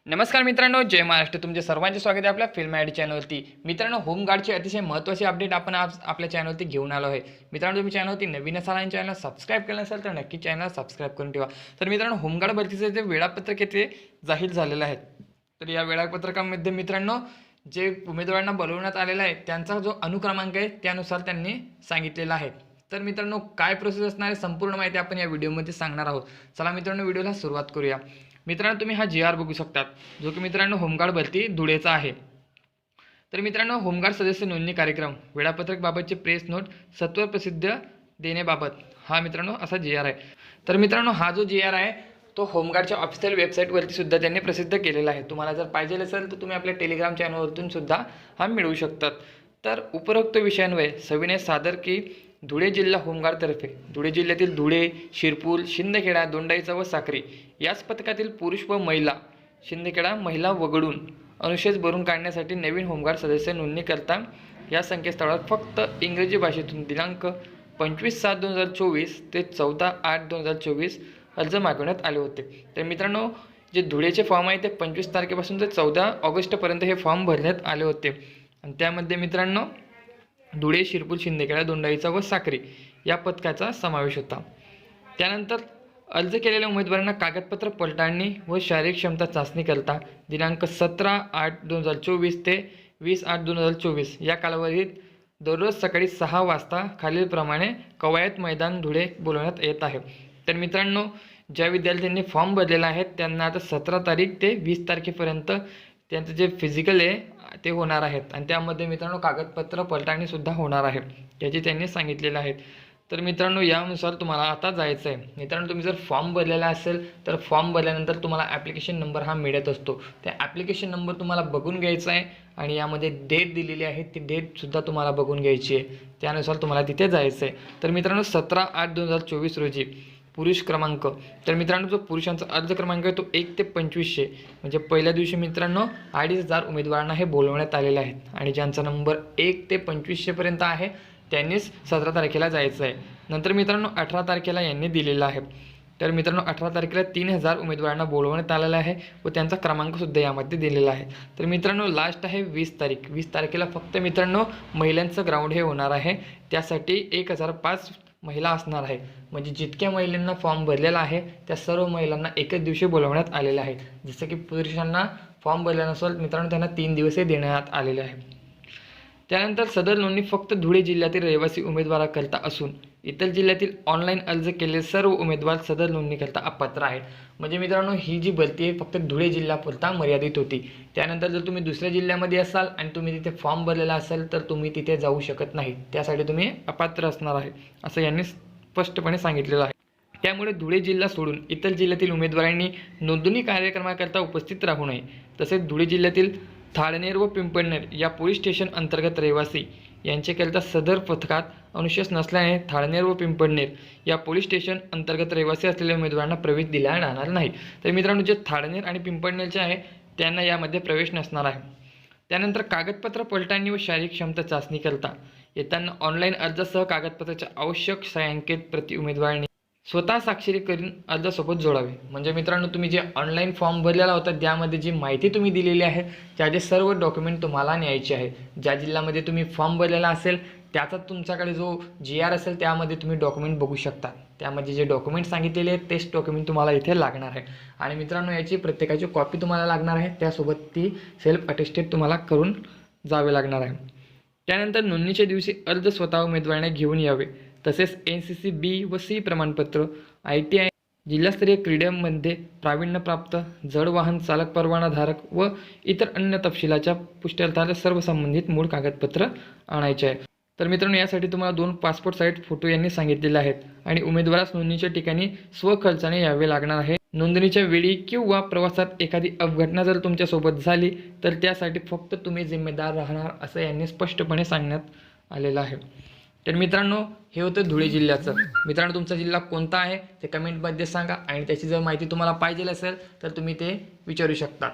नमस्कार मित्रांनो, जय महाराष्ट्र. तुमचे सर्वांचे स्वागत आहे आपल्या फिल्म आय डी चॅनलवरती. मित्रांनो, होमगार्डची अतिशय महत्त्वाची अपडेट आपण आज आपल्या चॅनलवरती घेऊन आलो आहे. मित्रांनो, तुम्ही चॅनलवरती नवीन असाल आणि चॅनल सबस्क्राईब केलं नसेल तर नक्की चॅनल सबस्क्राईब करून ठेवा. तर मित्रांनो, होमगार्ड भरतीचे जे वेळापत्रक आहे ते जाहीर झालेलं आहे. तर या वेळापत्रकामध्ये मित्रांनो, जे उमेदवारांना बोलवण्यात आलेला आहे त्यांचा जो अनुक्रमांक आहे त्यानुसार त्यांनी सांगितलेला आहे. तर मित्रांनो, काय प्रोसेस असणार आहे संपूर्ण माहिती आपण या व्हिडिओमध्ये सांगणार आहोत. चला मित्रांनो, व्हिडिओला सुरुवात करूया. मित्रांनो, तुम्ही हा GR बघू शकतात, जो की मित्रांनो होमगार्ड भरती धुळेचा आहे. तर मित्रांनो, होमगार्ड सदस्य नोंदणी कार्यक्रम वेळापत्रक बाबतचे प्रेस नोट सत्वर प्रसिद्ध देण्याबाबत हा मित्रांनो असा GR आहे. तर मित्रांनो, हा जो GR आहे तो होमगार्डच्या ऑफिशियल वेबसाईटवरती सुद्धा त्यांनी प्रसिद्ध केलेला आहे. तुम्हाला जर पाहिजे असेल तर तुम्ही आपल्या टेलिग्राम चॅनलवरतून सुद्धा हा मिळवू शकतात. तर उपरोक्त विषयांवर सविनय सादर की धुळे जिल्हा होमगार्डतर्फे धुळे जिल्ह्यातील धुळे, शिरपूर, शिंदखेडा, दोंडाईचा व साक्री याच पथकातील पुरुष व महिला, शिंदखेडा महिला वगळून अनुशेष भरून काढण्यासाठी नवीन होमगार्ड सदस्य नोंदणी करता या संकेतस्थळावर फक्त इंग्रजी भाषेतून दिनांक 25/7/2024 ते 14/8/2024 अर्ज मागवण्यात आले होते. तर मित्रांनो, जे धुळेचे फॉर्म आहे ते 25 तारखेपासून ते 14 ऑगस्टपर्यंत हे फॉर्म भरण्यात आले होते. आणि त्यामध्ये मित्रांनो धुळे, शिरपूर, शिंदखेडा, दोंडाईचा व साक्री या पथकाचा समावेश होता. त्यानंतर अर्ज केलेल्या उमेदवारांना कागदपत्र पडताळणी व शारीरिक क्षमता चाचणी करता दिनांक 17/8/2024 ते 20/8/2024 या कालावधीत दररोज सकाळी 6 वाजता खालीलप्रमाणे कवायत मैदान धुळे बोलवण्यात येत आहे. तर मित्रांनो, ज्या विद्यार्थ्यांनी फॉर्म भरलेला आहे त्यांना आता 17 तारीख ते 20 तारखेपर्यंत त्यांचं जे फिजिकल आहे ते होणार आहेत आणि त्यामध्ये मित्रांनो कागदपत्र पडताळणीसुद्धा होणार आहे, त्याचे त्यांनी सांगितलेलं आहे. तर मित्रांनो, यानुसार तुम्हाला आता जायचं आहे. मित्रांनो, तुम्ही जर फॉर्म भरलेला असेल तर फॉर्म भरल्यानंतर तुम्हाला ॲप्लिकेशन नंबर हा मिळत असतो. त्या ॲप्लिकेशन नंबर तुम्हाला बघून घ्यायचा आहे आणि यामध्ये डेट दिलेली आहे ती डेटसुद्धा तुम्हाला बघून घ्यायची आहे. त्यानुसार तुम्हाला तिथे जायचं आहे. तर मित्रांनो, 17/8/2024 रोजी पुरुष क्रमांक, तर मित्रांनो जो पुरुषांचा अर्ज क्रमांक आहे तो 1 ते 2500 म्हणजे पहिल्या दिवशी मित्रांनो 2500 उमेदवारांना हे बोलवण्यात आलेले आहेत आणि ज्यांचा नंबर 1 ते 2500 पर्यंत आहे त्यांनीच 17 तारखेला जायचं आहे. नंतर मित्रांनो 18 तारखेला यांनी दिलेलं आहे. तर मित्रांनो 18 तारखेला 3000 उमेदवारांना बोलवण्यात आलेलं आहे व त्यांचा क्रमांकसुद्धा यामध्ये दिलेला आहे. तर मित्रांनो लास्ट आहे 20 तारीख. 20 तारखेला फक्त मित्रांनो महिलांचं ग्राउंड हे होणार आहे. त्यासाठी 1005 महिला असणार आहे. म्हणजे जितक्या महिलांना फॉर्म भरलेला आहे त्या सर्व महिलांना एकच दिवशी बोलवण्यात आलेले आहे. जसं की पुरुषांना फॉर्म भरला नसेल मित्रांनो त्यांना 3 दिवसही देण्यात आलेले आहे. त्यानंतर सदर नोंदणी फक्त धुळे जिल्ह्यातील रहिवासी उमेदवाराकरता असून इतर जिल्ह्यातील ऑनलाईन अर्ज केलेले सर्व उमेदवार सदर नोंदणीकरता अपात्र आहेत. म्हणजे मित्रांनो ही जी भरती आहे फक्त धुळे जिल्ह्यापुरता मर्यादित होती. त्यानंतर जर तुम्ही दुसऱ्या जिल्ह्यामध्ये असाल आणि तुम्ही तिथे फॉर्म भरलेला असेल तर तुम्ही तिथे जाऊ शकत नाही. त्यासाठी तुम्ही अपात्र असणार आहे असं यांनी स्पष्टपणे सांगितलेलं आहे. त्यामुळे धुळे जिल्हा सोडून इतर जिल्ह्यातील उमेदवारांनी नोंदणी कार्यक्रमाकरता उपस्थित राहू नये. तसेच धुळे जिल्ह्यातील थाळनेर व पिंपळनेर या पोलीस स्टेशन अंतर्गत रहिवासी यांच्याकरिता सदर पथकात अनुशेष नसल्याने थाळनेर व पिंपळनेर या पोलीस स्टेशन अंतर्गत रहिवासी असलेल्या उमेदवारांना प्रवेश दिला जाणार नाही. तर मित्रांनो, जे थाळनेर आणि पिंपळनेरचे आहे त्यांना यामध्ये प्रवेश नसणार आहे. त्यानंतर कागदपत्र पडताळणी व शारीरिक क्षमता चाचणी करता येताना ऑनलाईन अर्जासह कागदपत्राच्या आवश्यक छायांकित प्रति उमेदवारांनी स्वतः स्वाक्षरी करून अर्जासोबत जोडावे. म्हणजे मित्रांनो, तुम्ही जे ऑनलाईन फॉर्म भरलेला होता त्यामध्ये जी माहिती तुम्ही दिलेली आहे त्याचे सर्व डॉक्युमेंट तुम्हाला न्यायचे आहे. ज्या जिल्ह्यामध्ये तुम्ही फॉर्म भरलेला असेल त्याचा तुमच्याकडे जो GR असेल त्यामध्ये तुम्ही डॉक्युमेंट बघू शकता. त्यामध्ये जे डॉक्युमेंट सांगितलेले आहेत तेच डॉक्युमेंट तुम्हाला इथे लागणार आहे. आणि मित्रांनो, याची प्रत्येकाची कॉपी तुम्हाला लागणार आहे. त्यासोबत ती सेल्फ अटेस्टेड तुम्हाला करून जावे लागणार आहे. त्यानंतर नोंदणीच्या दिवशी अर्ज स्वतः उमेदवारांना घेऊन यावे. तसेच NCC B व C प्रमाणपत्र, ITI, जिल्हास्तरीय क्रीडांमध्ये प्रावीण्यप्राप्त, जड वाहन चालक परवानाधारक व इतर अन्य तपशिलाच्या पुष्ट्यर्थाला सर्व संबंधित मूळ कागदपत्र आणायचे आहे. तर मित्रांनो, यासाठी तुम्हाला 2 पासपोर्ट साईज फोटो यांनी सांगितलेले आहेत आणि उमेदवारास नोंदणीच्या ठिकाणी स्वखर्चाने यावे लागणार आहे. नोंदणीच्या वेळी किंवा प्रवासात एखादी अपघटना जर तुमच्यासोबत झाली तर त्यासाठी फक्त तुम्ही जिम्मेदार राहणार असं यांनी स्पष्टपणे सांगण्यात आलेलं आहे. तर मित्रांनो, हे होतं धुळे जिल्ह्याचं. मित्रांनो, तुमचा जिल्हा कोणता आहे ते कमेंटमध्ये सांगा आणि त्याची जर माहिती तुम्हाला पाहिजे असेल तर तुम्ही ते विचारू शकता.